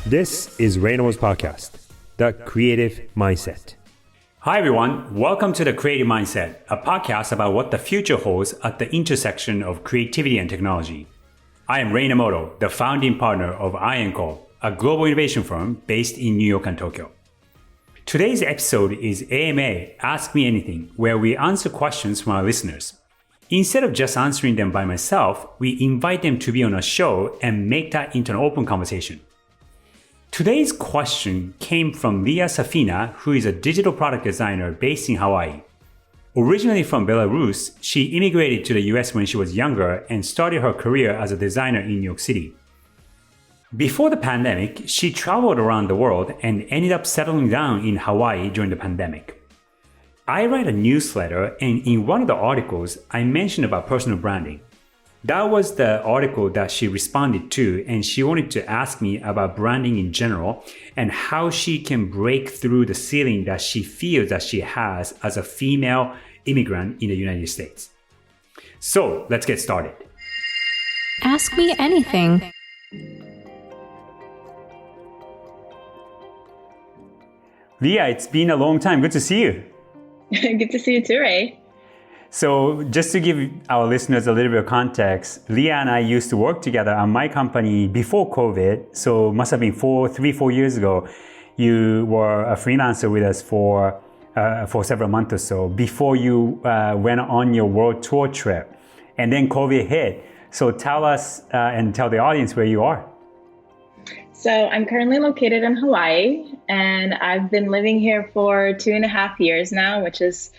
This is Reynolds Podcast, The Creative Mindset. Hi everyone, welcome to The Creative Mindset, a podcast about what the future holds at the intersection of creativity and technology. I am Ray Namoto, the founding partner of I&Co, a global innovation firm based in New York and Tokyo. Today's episode is AMA, Ask Me Anything, where we answer questions from our listeners. Instead of just answering them by myself, we invite them to be on a show and make that into an open conversation. Today's question came from Liya Safina, who is a digital product designer based in Hawaii. Originally from Belarus, she immigrated to the US when she was younger and started her career as a designer in New York City. Before the pandemic, she traveled around the world and ended up settling down in Hawaii during the pandemic. I write a newsletter, and in one of the articles, I mentioned about personal branding. That was the article that she responded to, and she wanted to ask me about branding in general and how she can break through the ceiling that she feels that she has as a female immigrant in the United States. So let's get started. Ask me anything. Liya, it's been a long time. Good to see you. Good to see you too, Ray. So just to give our listeners a little bit of context, Liya and I used to work together on my company before COVID. So it must have been 4 years ago. You were a freelancer with us for several months or so before you went on your world tour trip. And then COVID hit. So tell us and tell the audience where you are. So I'm currently located in Hawaii, and I've been living here for 2.5 years now, which is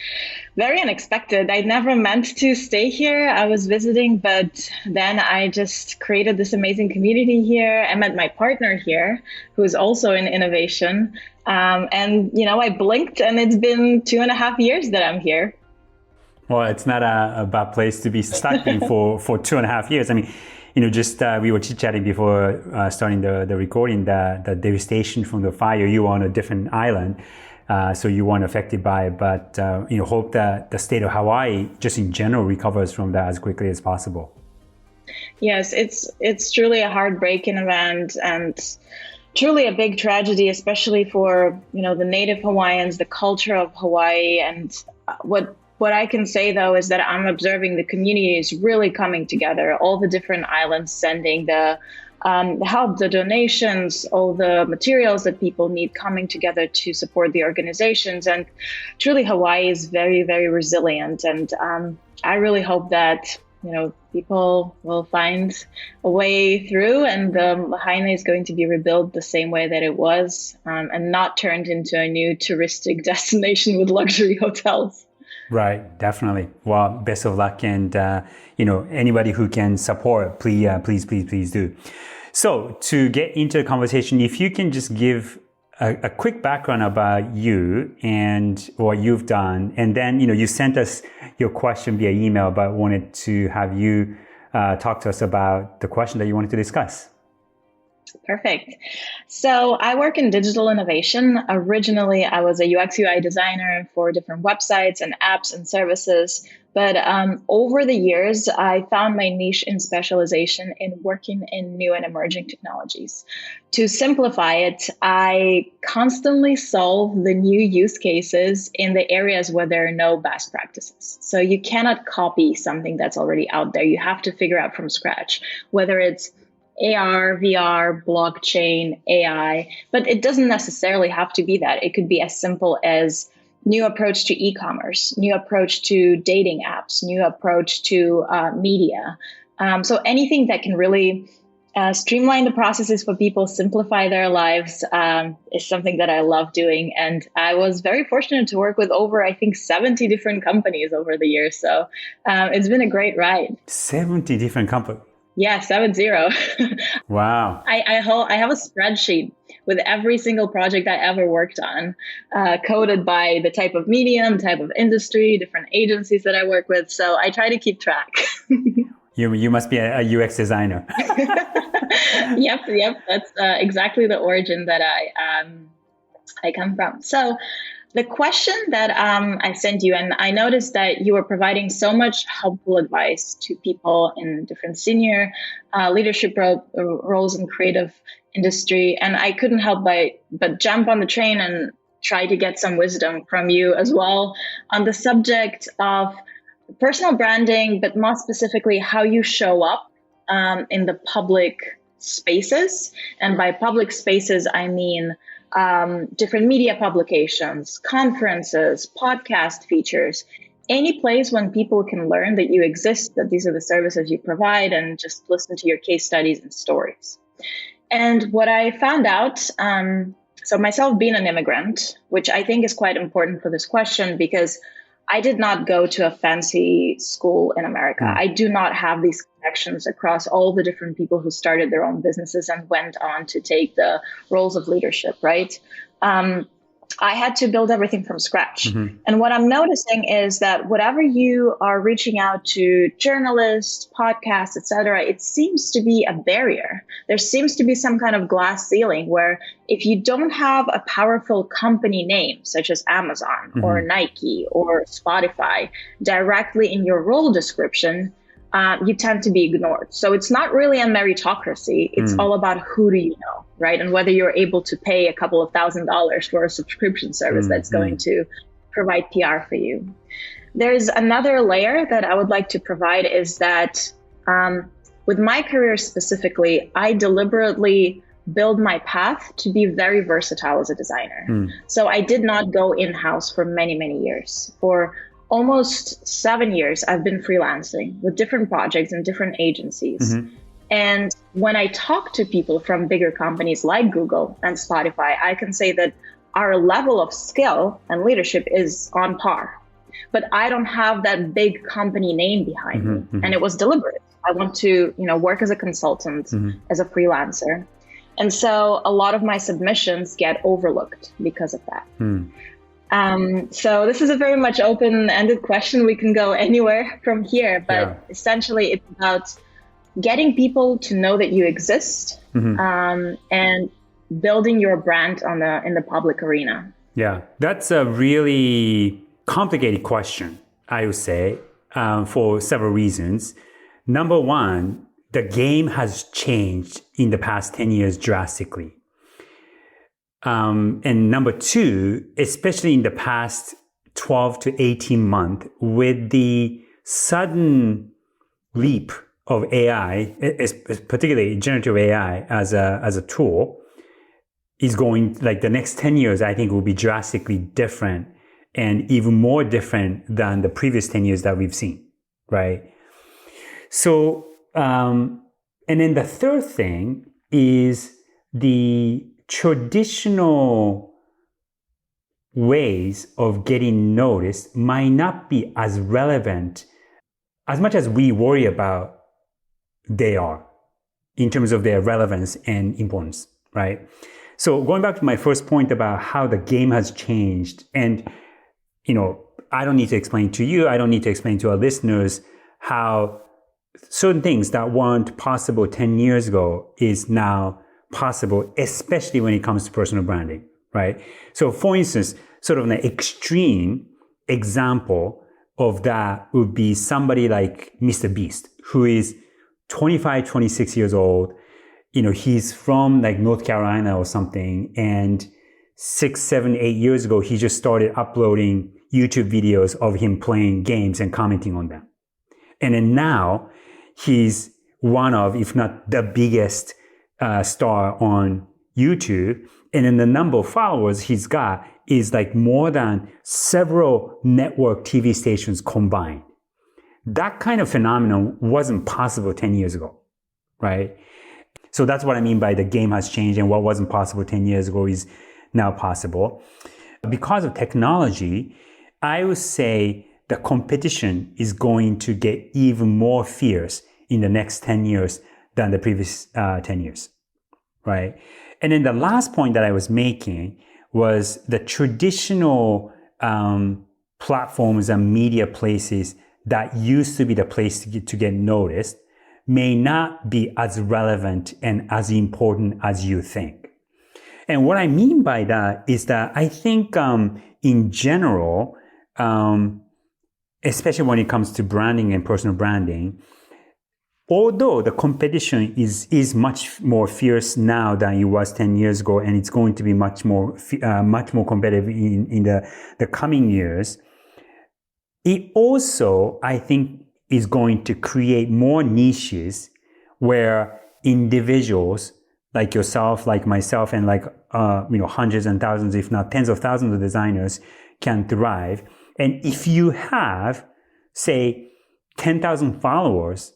very unexpected. I never meant to stay here. I was visiting, but then I just created this amazing community here. I met my partner here, who is also in innovation. And, I blinked, and it's been 2.5 years that I'm here. Well, it's not a bad place to be stuck in for 2.5 years. I mean, we were chit-chatting before starting the recording, the devastation from the fire. You were on a different island, so you weren't affected by it. But, hope that the state of Hawaii, just in general, recovers from that as quickly as possible. Yes, it's truly a heartbreaking event and truly a big tragedy, especially for, the native Hawaiians, the culture of Hawaii. And what I can say, though, is that I'm observing the community is really coming together, all the different islands sending the help, the donations, all the materials that people need coming together to support the organizations. And truly, Hawaii is very, very resilient. And I really hope that, people will find a way through, and the Lahaina is going to be rebuilt the same way that it was, and not turned into a new touristic destination with luxury hotels. Right, definitely. Well, best of luck, and anybody who can support, please do. So to get into the conversation, if you can just give a quick background about you and what you've done, and then you sent us your question via email, but wanted to have you talk to us about the question that you wanted to discuss. Perfect. So I work in digital innovation. Originally, I was a UX UI designer for different websites and apps and services. But over the years, I found my niche in specialization in working in new and emerging technologies. To simplify it, I constantly solve the new use cases in the areas where there are no best practices. So you cannot copy something that's already out there. You have to figure out from scratch, whether it's AR, VR, blockchain, AI, but it doesn't necessarily have to be that. It could be as simple as new approach to e-commerce, new approach to dating apps, new approach to media. So anything that can really streamline the processes for people, simplify their lives is something that I love doing. And I was very fortunate to work with over, 70 different companies over the years. So it's been a great ride. 70 different companies. Yeah, 70. Wow. I have a spreadsheet with every single project I ever worked on, coded by the type of medium, type of industry, different agencies that I work with. So I try to keep track. You must be a UX designer. Yep. That's exactly the origin that I come from. So The question that I sent you, and I noticed that you were providing so much helpful advice to people in different senior leadership roles in creative industry, and I couldn't help but jump on the train and try to get some wisdom from you as well on the subject of personal branding, but more specifically how you show up in the public spaces. And by public spaces, I mean different media publications, conferences, podcast features, any place when people can learn that you exist, that these are the services you provide, and just listen to your case studies and stories. And what I found out, so myself being an immigrant, which I think is quite important for this question, because I did not go to a fancy school in America. I do not have these connections across all the different people who started their own businesses and went on to take the roles of leadership, right? I had to build everything from scratch. Mm-hmm. And what I'm noticing is that whatever you are reaching out to journalists, podcasts, etc., it seems to be a barrier. There seems to be some kind of glass ceiling where if you don't have a powerful company name, such as Amazon mm-hmm. or Nike or Spotify, directly in your role description, you tend to be ignored. So it's not really a meritocracy. It's all about who do you know, right? And whether you're able to pay a couple of $1,000s for a subscription service that's going to provide PR for you. There's another layer that I would like to provide is that with my career specifically, I deliberately build my path to be very versatile as a designer. So I did not go in-house for many, many years. For almost 7 years, I've been freelancing with different projects and different agencies. Mm-hmm. And when I talk to people from bigger companies like Google and Spotify, I can say that our level of skill and leadership is on par. But I don't have that big company name behind me. Mm-hmm. And it was deliberate. I want to, work as a consultant, as a freelancer. And so a lot of my submissions get overlooked because of that. So this is a very much open-ended question. We can go anywhere from here, but essentially it's about getting people to know that you exist and building your brand in the public arena. Yeah, that's a really complicated question, I would say, for several reasons. Number one, the game has changed in the past 10 years drastically. And number two, especially in the past 12 to 18 months, with the sudden leap of AI, particularly generative AI as a tool, is going, like the next 10 years, I think will be drastically different and even more different than the previous 10 years that we've seen, right? So, and then the third thing is the traditional ways of getting noticed might not be as relevant as much as we worry about they are in terms of their relevance and importance, right? So going back to my first point about how the game has changed, and, I don't need to explain to you, I don't need to explain to our listeners how certain things that weren't possible 10 years ago is now possible, especially when it comes to personal branding, right? So for instance, sort of an extreme example of that would be somebody like Mr. Beast, who is 25, 26 years old. He's from like North Carolina or something. And 6, 7, 8 years ago, he just started uploading YouTube videos of him playing games and commenting on them. And then now he's one of, if not the biggest star on YouTube, and then the number of followers he's got is like more than several network TV stations combined. That kind of phenomenon wasn't possible 10 years ago, right? So that's what I mean by the game has changed, and what wasn't possible 10 years ago is now possible. Because of technology, I would say the competition is going to get even more fierce in the next 10 years than the previous 10 years, right? And then the last point that I was making was the traditional platforms and media places that used to be the place to get noticed may not be as relevant and as important as you think. And what I mean by that is that I think in general, especially when it comes to branding and personal branding, although the competition is much more fierce now than it was 10 years ago, and it's going to be much more competitive in the coming years, it also, I think, is going to create more niches where individuals like yourself, like myself, and like hundreds and thousands, if not tens of thousands of designers can thrive. And if you have, say, 10,000 followers,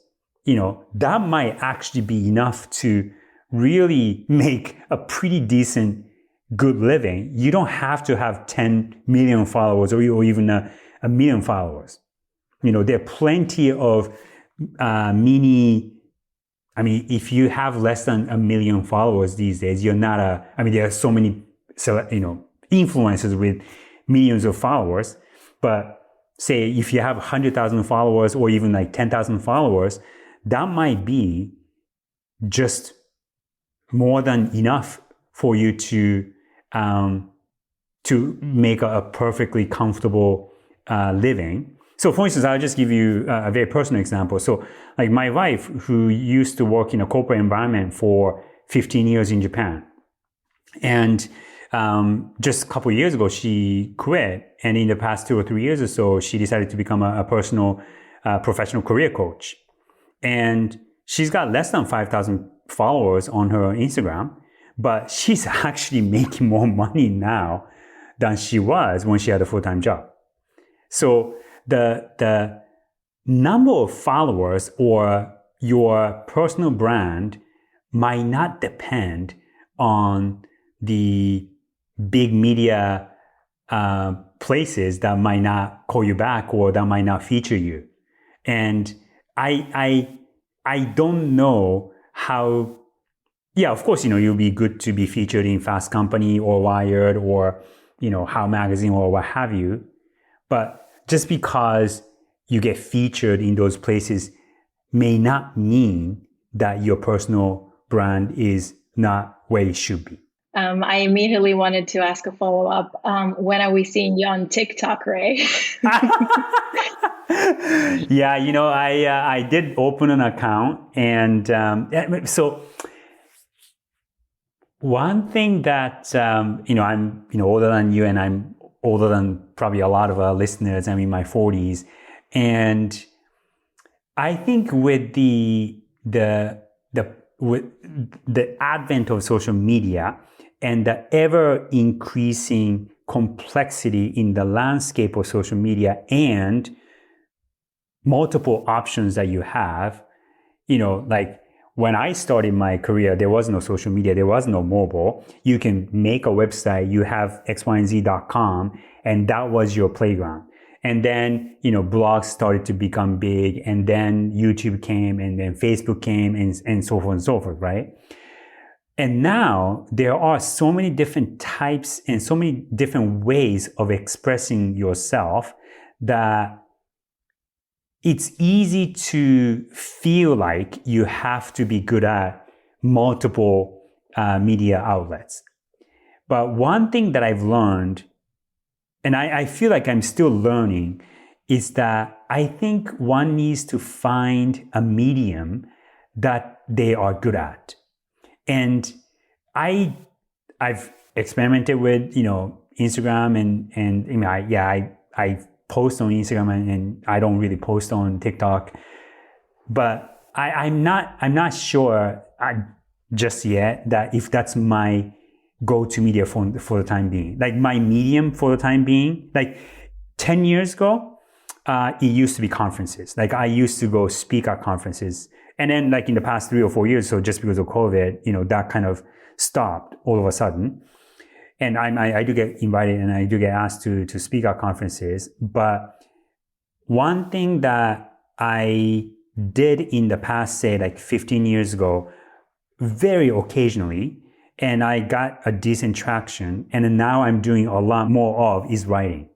that might actually be enough to really make a pretty decent, good living. You don't have to have 10 million followers or even a million followers. There are plenty of if you have less than a million followers these days, you're not there are so many, influencers with millions of followers. But say if you have 100,000 followers or even like 10,000 followers, that might be just more than enough for you to make a perfectly comfortable living. So for instance, I'll just give you a very personal example. So like my wife, who used to work in a corporate environment for 15 years in Japan, and just a couple of years ago, she quit. And in the past 2 or 3 years or so, she decided to become a personal professional career coach. And she's got less than 5,000 followers on her Instagram, but she's actually making more money now than she was when she had a full-time job. So the number of followers or your personal brand might not depend on the big media places that might not call you back or that might not feature you. And I don't know how. Yeah, of course, you'll be good to be featured in Fast Company or Wired or How Magazine or what have you. But just because you get featured in those places may not mean that your personal brand is not where it should be. I immediately wanted to ask a follow-up. When are we seeing you on TikTok, Ray? Yeah, I did open an account, and so one thing that I'm older than you, and I'm older than probably a lot of our listeners. I'm in my 40s, and I think with with the advent of social media and the ever increasing complexity in the landscape of social media and multiple options that you have, like when I started my career, there was no social media, there was no mobile. You can make a website, you have xyz.com, and that was your playground. And then, blogs started to become big, and then YouTube came, and then Facebook came, and so forth and so forth, right? And now there are so many different types and so many different ways of expressing yourself that it's easy to feel like you have to be good at multiple media outlets. But one thing that I've learned, and I feel like I'm still learning, is that I think one needs to find a medium that they are good at. And I've experimented with, Instagram and I post on Instagram and I don't really post on TikTok, but I'm not sure just yet that if that's my go-to media for the time being. Like my medium for the time being, like 10 years ago, it used to be conferences. Like I used to go speak at conferences. And then like in the past 3 or 4 years, so just because of COVID, that kind of stopped all of a sudden. And I do get invited and I do get asked to speak at conferences. But one thing that I did in the past, say like 15 years ago, very occasionally, and I got a decent traction, and now I'm doing a lot more of, is writing.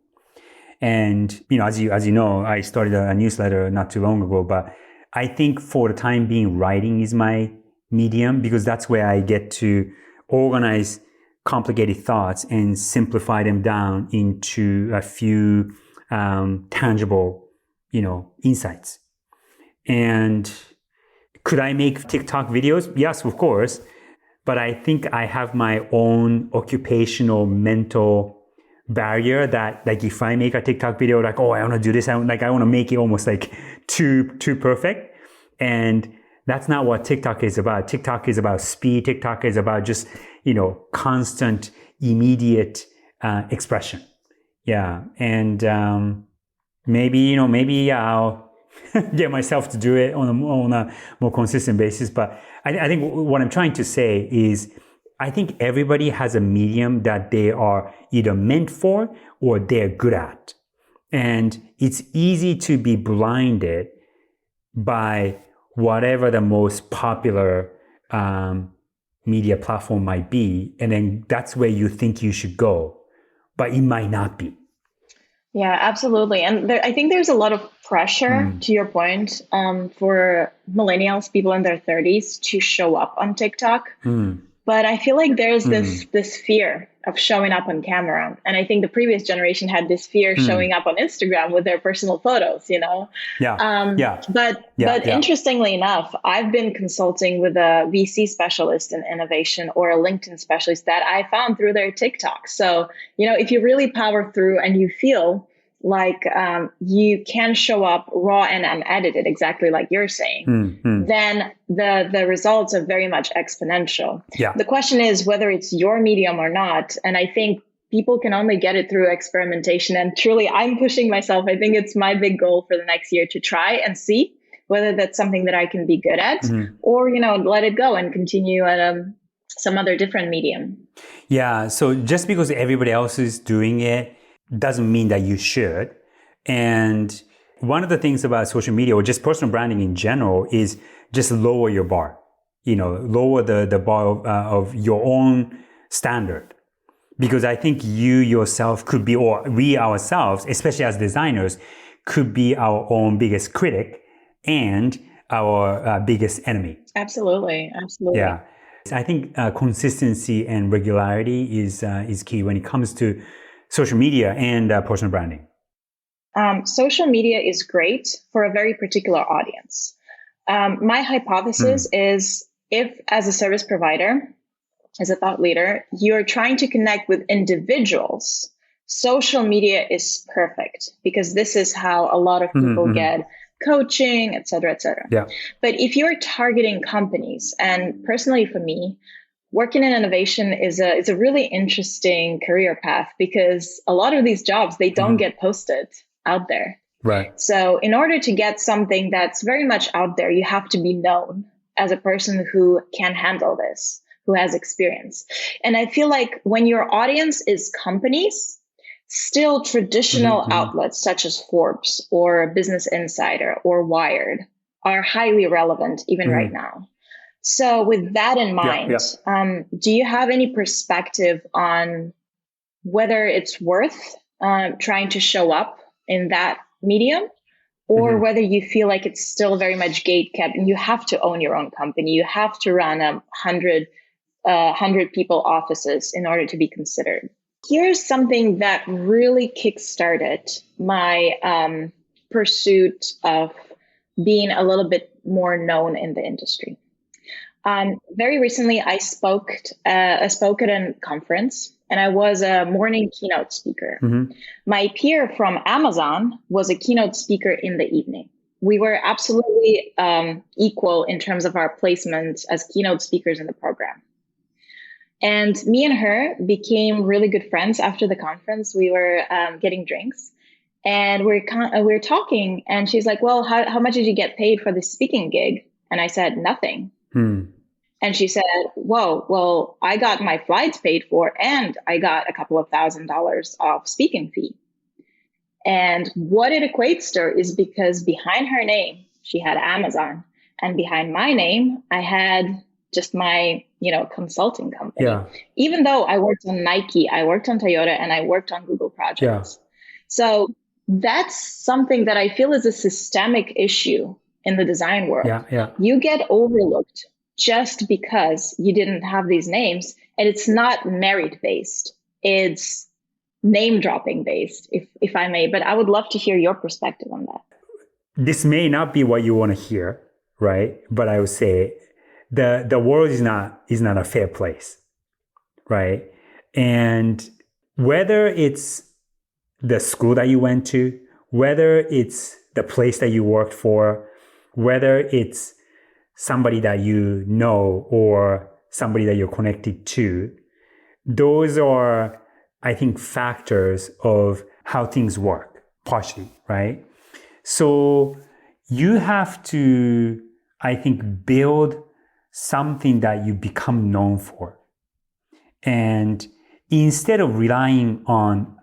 And, as you know, I started a newsletter not too long ago, but I think for the time being, writing is my medium because that's where I get to organize complicated thoughts and simplify them down into a few tangible, insights. And could I make TikTok videos? Yes, of course. But I think I have my own occupational mental barrier that, like, if I make a TikTok video, like, oh, I want to do this, I want to make it almost like too perfect. And that's not what TikTok is about. TikTok is about speed. TikTok is about just, constant, immediate expression. Yeah. And maybe I'll get myself to do it on a more consistent basis. But I think what I'm trying to say is, I think everybody has a medium that they are either meant for or they're good at. And it's easy to be blinded by whatever the most popular media platform might be. And then that's where you think you should go, but it might not be. Yeah, absolutely. And I think there's a lot of pressure, to your point, for millennials, people in their 30s, to show up on TikTok. But I feel like there's this fear of showing up on camera. And I think the previous generation had this fear showing up on Instagram with their personal photos, But interestingly enough, I've been consulting with a VC specialist in innovation or a LinkedIn specialist that I found through their TikTok. So, if you really power through and you feel like you can show up raw and unedited, exactly like you're saying, then the results are very much exponential. Yeah. The question is whether it's your medium or not. And I think people can only get it through experimentation. And truly, I'm pushing myself. I think it's my big goal for the next year to try and see whether that's something that I can be good at or, let it go and continue at some other different medium. Yeah. So just because everybody else is doing it doesn't mean that you should. And one of the things about social media or just personal branding in general is just lower your bar, lower the bar of your own standard. Because I think you yourself could be, or we ourselves, especially as designers, could be our own biggest critic and our biggest enemy. Absolutely. Yeah. I think consistency and regularity is key when it comes to social media and personal branding. Social media is great for a very particular audience. My hypothesis is, if as a service provider, as a thought leader, you're trying to connect with individuals, social media is perfect because this is how a lot of people get coaching, et cetera, et cetera. Yeah. But if you're targeting companies, and personally for me, working in innovation is a really interesting career path because a lot of these jobs, they don't get posted out there. Right. So in order to get something that's very much out there, you have to be known as a person who can handle this, who has experience. And I feel like when your audience is companies, still traditional outlets such as Forbes or Business Insider or Wired are highly relevant even right now. So with that in mind, do you have any perspective on whether it's worth trying to show up in that medium, or whether you feel like it's still very much gatekept and you have to own your own company, you have to run 100 people offices in order to be considered? Here's something that really kickstarted my pursuit of being a little bit more known in the industry. Very recently, I spoke at a conference, and I was a morning keynote speaker. My peer from Amazon was a keynote speaker in the evening. We were absolutely equal in terms of our placement as keynote speakers in the program. And me and her became really good friends after the conference. We were getting drinks, and we were talking, and she's like, well, how much did you get paid for this speaking gig? And I said, nothing. And she said, whoa, well, I got my flights paid for, and I got a couple of $1,000s off speaking fee. And what it equates to is because behind her name, she had Amazon, and behind my name, I had just my, consulting company. Yeah. Even though I worked on Nike, I worked on Toyota, and I worked on Google projects. Yeah. So that's something that I feel is a systemic issue in the design world. You get overlooked just because you didn't have these names. And it's not merit based. It's name dropping based, if I may. But I would love to hear your perspective on that. This may not be what you want to hear, right? But I would say the world is not a fair place, right? And whether it's the school that you went to, whether it's the place that you worked for, whether it's somebody that you know or somebody that you're connected to, those are, I think, factors of how things work, partially, right? So you have to, I think, build something that you become known for. And instead of relying on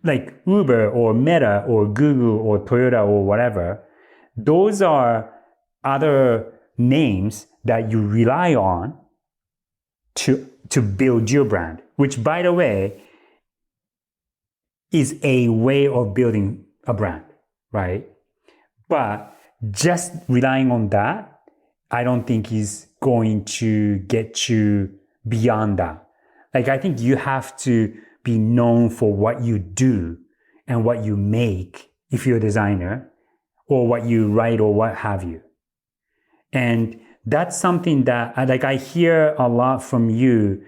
like Uber or Meta or Google or Toyota or whatever, those are other names that you rely on to build your brand, which, by the way, is a way of building a brand, right? But just relying on that, I don't think is going to get you beyond that. Like, I think you have to be known for what you do and what you make if you're a designer, or what you write or what have you. And that's something that I hear a lot from you.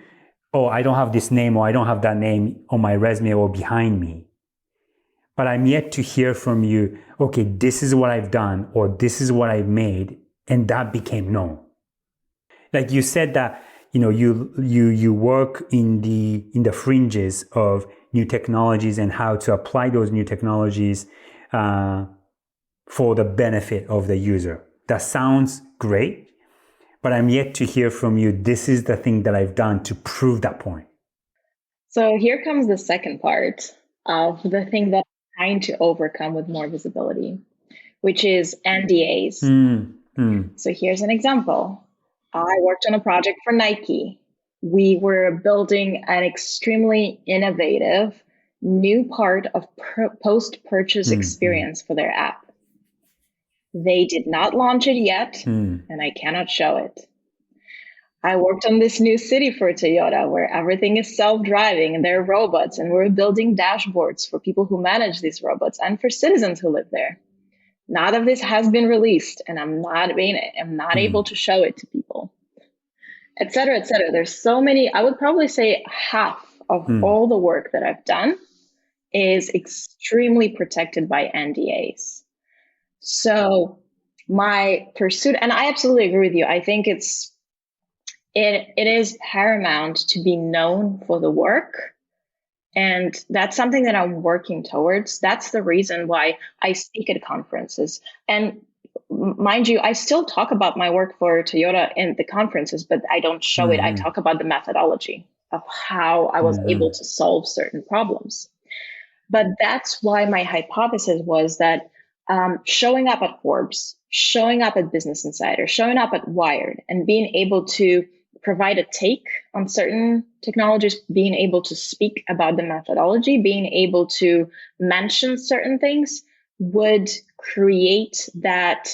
Oh, I don't have this name, or I don't have that name on my resume or behind me. But I'm yet to hear from you, okay, this is what I've done, or this is what I've made, and that became known. Like you said that, you work in the fringes of new technologies and how to apply those new technologies for the benefit of the user. That sounds great, but I'm yet to hear from you, this is the thing that I've done to prove that point. So here comes the second part of the thing that I'm trying to overcome with more visibility, which is NDAs. So here's an example. I worked on a project for Nike. We were building an extremely innovative new part of post-purchase experience for their app. They did not launch it yet, and I cannot show it. I worked on this new city for Toyota where everything is self-driving and there are robots, and we're building dashboards for people who manage these robots and for citizens who live there. None of this has been released, and I'm not able to show it to people, et cetera, et cetera. There's so many. I would probably say half of all the work that I've done is extremely protected by NDAs. So my pursuit, and I absolutely agree with you. I think it is paramount to be known for the work. And that's something that I'm working towards. That's the reason why I speak at conferences. And mind you, I still talk about my work for Toyota in the conferences, but I don't show it. I talk about the methodology of how I was able to solve certain problems. But that's why my hypothesis was that showing up at Forbes, showing up at Business Insider, showing up at Wired, and being able to provide a take on certain technologies, being able to speak about the methodology, being able to mention certain things would create that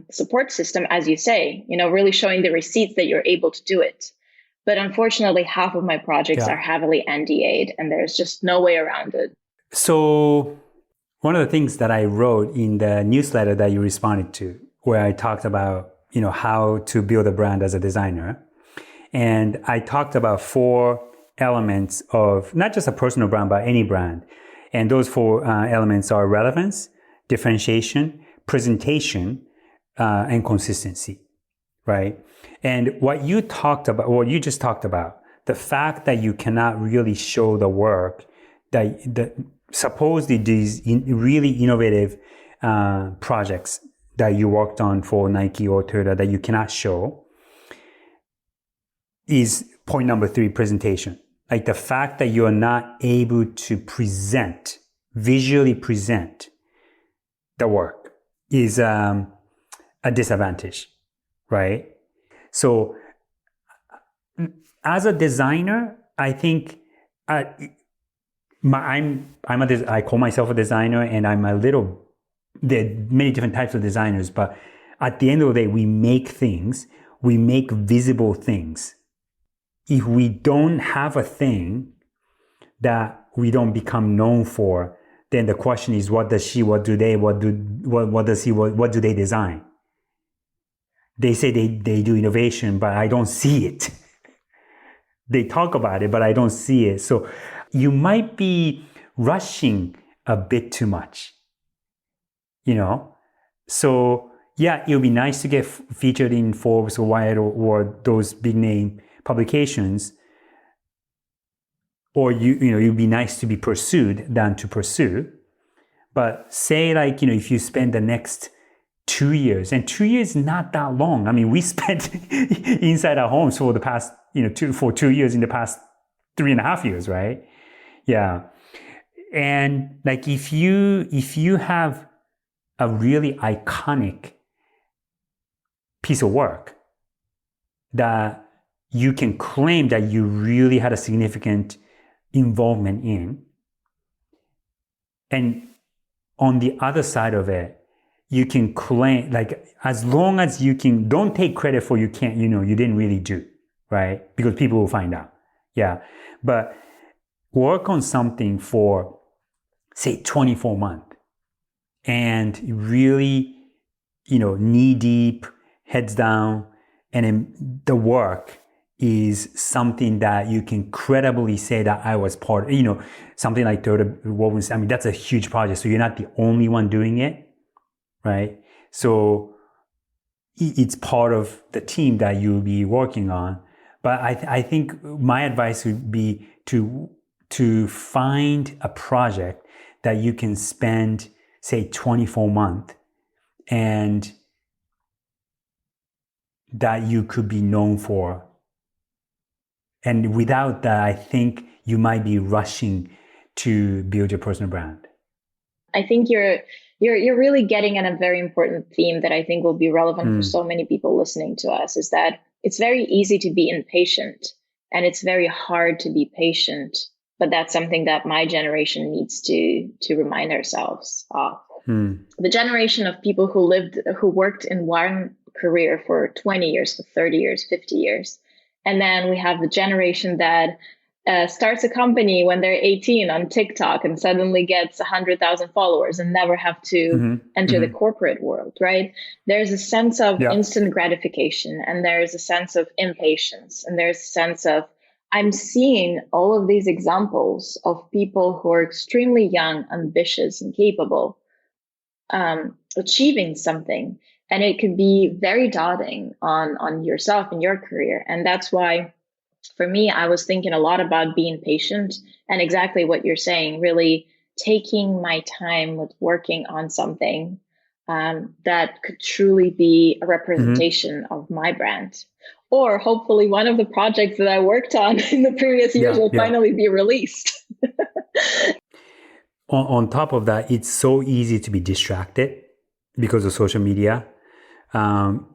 support system, as you say, really showing the receipts that you're able to do it. But unfortunately, half of my projects are heavily NDA'd, and there's just no way around it. So one of the things that I wrote in the newsletter that you responded to, where I talked about how to build a brand as a designer. And I talked about 4 elements of not just a personal brand, but any brand. And those 4 elements are relevance, differentiation, presentation, and consistency, right? And what you just talked about, the fact that you cannot really show the work that supposedly these really innovative projects that you worked on for Nike or Toyota that you cannot show is point number 3, presentation. Like the fact that you are not able to visually present the work is a disadvantage, right? So as a designer, I think I call myself a designer, and there are many different types of designers, but at the end of the day, we make things. we make visible things. If we don't have a thing that we don't become known for, then the question is, what does she, what do they, what does he, what do they design? They say they do innovation, but I don't see it. They talk about it, but I don't see it. So you might be rushing a bit too much, So yeah, it would be nice to get featured in Forbes or Wired or those big name publications. Or it'd be nice to be pursued than to pursue. But say if you spend the next 2 years, and 2 years is not that long. I mean, we spent inside our homes for the past, 2 years in the past 3.5 years, right? Yeah. And if you have a really iconic piece of work that you can claim that you really had a significant involvement in, and on the other side of it, you can claim, as long as you can, don't take credit for you didn't really do, right? Because people will find out. Yeah. But work on something for, say, 24 months and really, knee deep, heads down, and then the work is something that you can credibly say that I was part of, something like Toyota. I mean, that's a huge project. So you're not the only one doing it, right? So it's part of the team that you'll be working on. But I think my advice would be to find a project that you can spend, say, 24 months and that you could be known for. And without that, I think you might be rushing to build your personal brand. I think you're really getting at a very important theme that I think will be relevant for so many people listening to us, is that it's very easy to be impatient and it's very hard to be patient. But that's something that my generation needs to remind ourselves of. The generation of people who worked in one career for 20 years, for 30 years, 50 years. And then we have the generation that starts a company when they're 18 on TikTok and suddenly gets 100,000 followers and never have to enter the corporate world, right? There's a sense of instant gratification, and there's a sense of impatience, and there's a sense of, I'm seeing all of these examples of people who are extremely young, ambitious, and capable, achieving something. And it could be very daunting on yourself and your career. And that's why, for me, I was thinking a lot about being patient and exactly what you're saying, really taking my time with working on something that could truly be a representation of my brand. Or hopefully one of the projects that I worked on in the previous years will finally be released. On top of that, it's so easy to be distracted because of social media.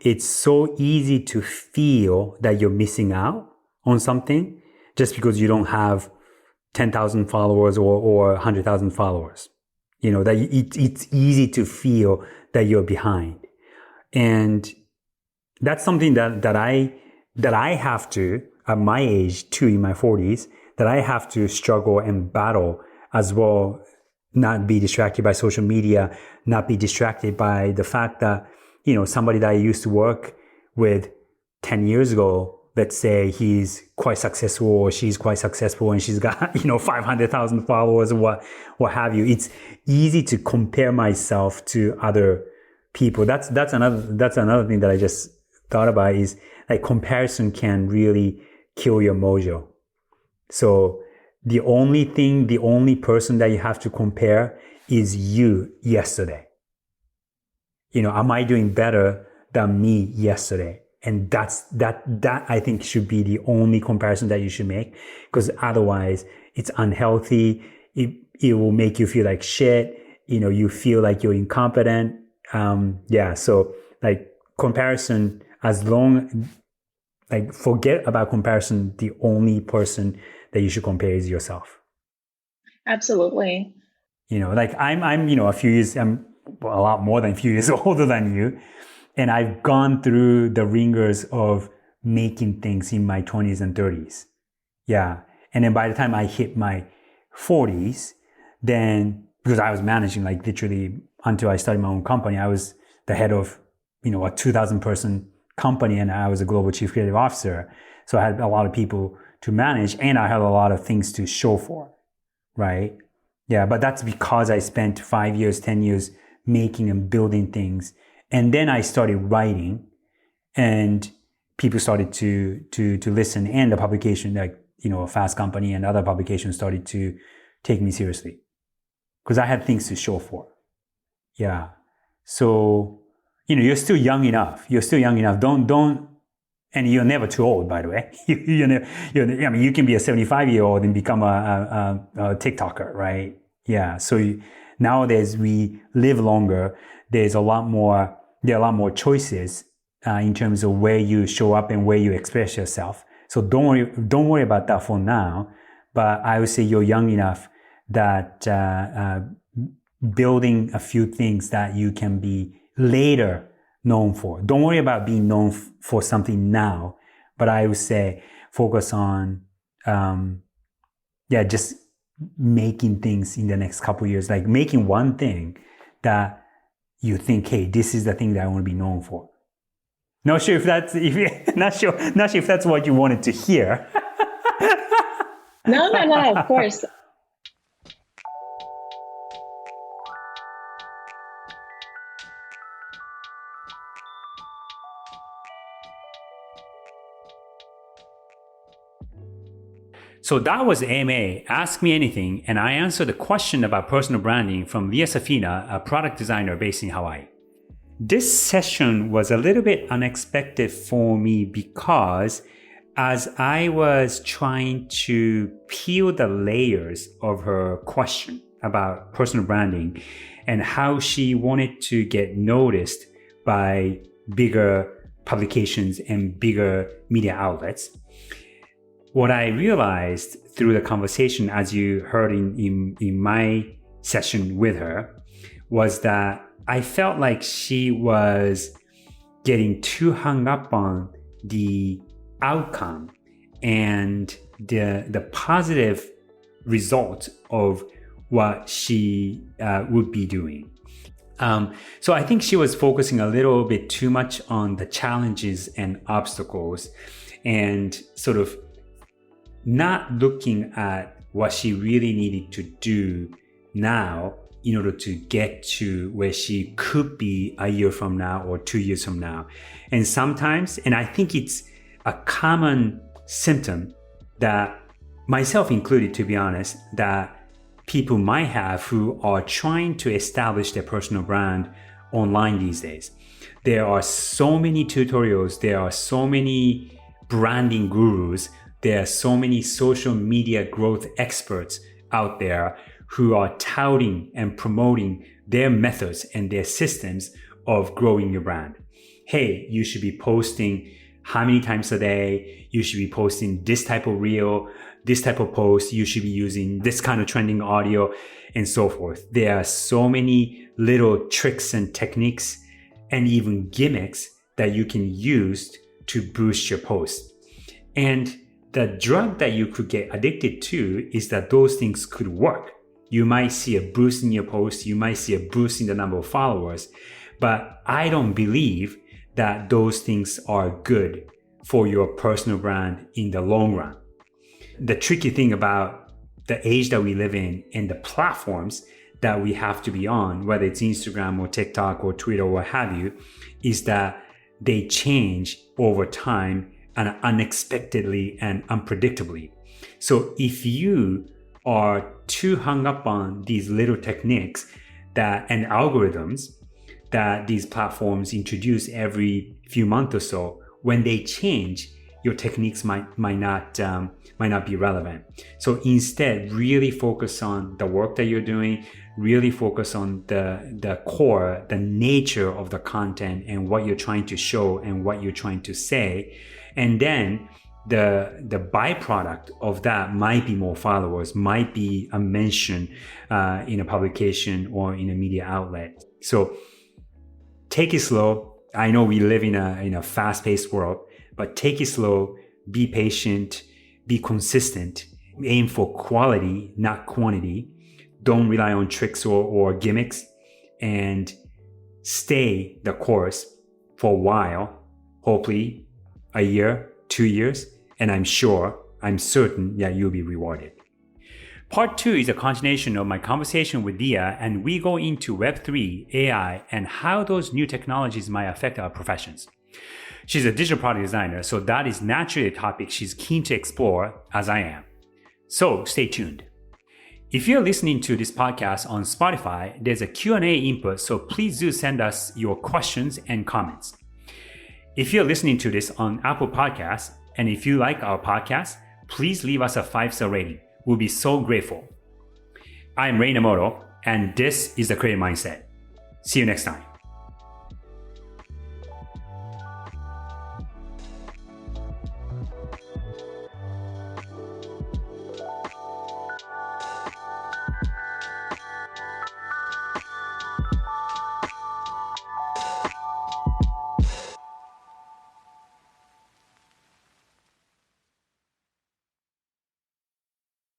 It's so easy to feel that you're missing out on something just because you don't have 10,000 followers or 100,000 followers. That it's easy to feel that you're behind. And that's something that I have to, at my age too, in my 40s, that I have to struggle and battle as well. Not be distracted by social media, not be distracted by the fact that, somebody that I used to work with 10 years ago, let's say he's quite successful or she's quite successful and she's got, 500,000 followers or what have you. It's easy to compare myself to other people. That's another thing that I just thought about, is comparison can really kill your mojo. So the only person that you have to compare is you yesterday. Am I doing better than me yesterday? And that I think should be the only comparison that you should make, because otherwise it's unhealthy. It will make you feel like shit. You feel like you're incompetent. So comparison, forget about comparison. The only person that you should compare is yourself. Absolutely. I'm a few years, I'm a lot more than a few years older than you. And I've gone through the ringers of making things in my 20s and 30s. Yeah. And then by the time I hit my 40s, then because I was managing like literally until I started my own company, I was the head of, a 2,000 person company and I was a global chief creative officer. So I had a lot of people to manage and I had a lot of things to show for, right? Yeah, but that's because I spent 5 years, 10 years making and building things. And then I started writing and people started to listen and the publication, like, Fast Company and other publications started to take me seriously because I had things to show for. Yeah. So, you're still young enough. Don't, and you're never too old, by the way. You can be a 75-year-old and become a TikToker, right? Yeah. So nowadays we live longer. There are a lot more choices in terms of where you show up and where you express yourself. So don't worry about that for now. But I would say you're young enough that building a few things that you can be later known for. Don't worry about being known for something now, but I would say focus on, just making things in the next couple of years, like making one thing that you think, hey, this is the thing that I want to be known for. Not sure if that's what you wanted to hear. No, of course. So that was AMA, Ask Me Anything, and I answered a question about personal branding from Liya Safina, a product designer based in Hawaii. This session was a little bit unexpected for me because as I was trying to peel the layers of her question about personal branding and how she wanted to get noticed by bigger publications and bigger media outlets, what I realized through the conversation, as you heard in my session with her, was that I felt like she was getting too hung up on the outcome and the positive result of what she would be doing. So I think she was focusing a little bit too much on the challenges and obstacles and sort of not looking at what she really needed to do now in order to get to where she could be a year from now or 2 years from now. And sometimes, and I think it's a common symptom that myself included, to be honest, that people might have who are trying to establish their personal brand online these days. There are so many tutorials, there are so many branding gurus, there are so many social media growth experts out there who are touting and promoting their methods and their systems of growing your brand. Hey, you should be posting how many times a day? You should be posting this type of reel, this type of post. You should be using this kind of trending audio and so forth. There are so many little tricks and techniques and even gimmicks that you can use to boost your post. And the drug that you could get addicted to is that those things could work. You might see a boost in your post, you might see a boost in the number of followers, but I don't believe that those things are good for your personal brand in the long run. The tricky thing about the age that we live in and the platforms that we have to be on, whether it's Instagram or TikTok or Twitter or what have you, is that they change over time and unexpectedly and unpredictably. So if you are too hung up on these little techniques and algorithms that these platforms introduce every few months or so, when they change, your techniques might not be relevant. So instead, really focus on the work that you're doing, really focus on the core, the nature of the content and what you're trying to show and what you're trying to say. And then the byproduct of that might be more followers, might be a mention in a publication or in a media outlet. So take it slow. I know we live in a fast-paced world, but take it slow, be patient, be consistent, aim for quality, not quantity. Don't rely on tricks or gimmicks, and stay the course for a while, hopefully a year, 2 years, and I'm certain that you'll be rewarded. Part 2 is a continuation of my conversation with Liya, and we go into Web3, AI, and how those new technologies might affect our professions. She's a digital product designer, so that is naturally a topic she's keen to explore, as I am. So stay tuned. If you're listening to this podcast on Spotify, there's a Q&A input, so please do send us your questions and comments. If you're listening to this on Apple Podcasts, and if you like our podcast, please leave us a 5-star rating. We'll be so grateful. I'm Ray Namoto, and this is The Creative Mindset. See you next time.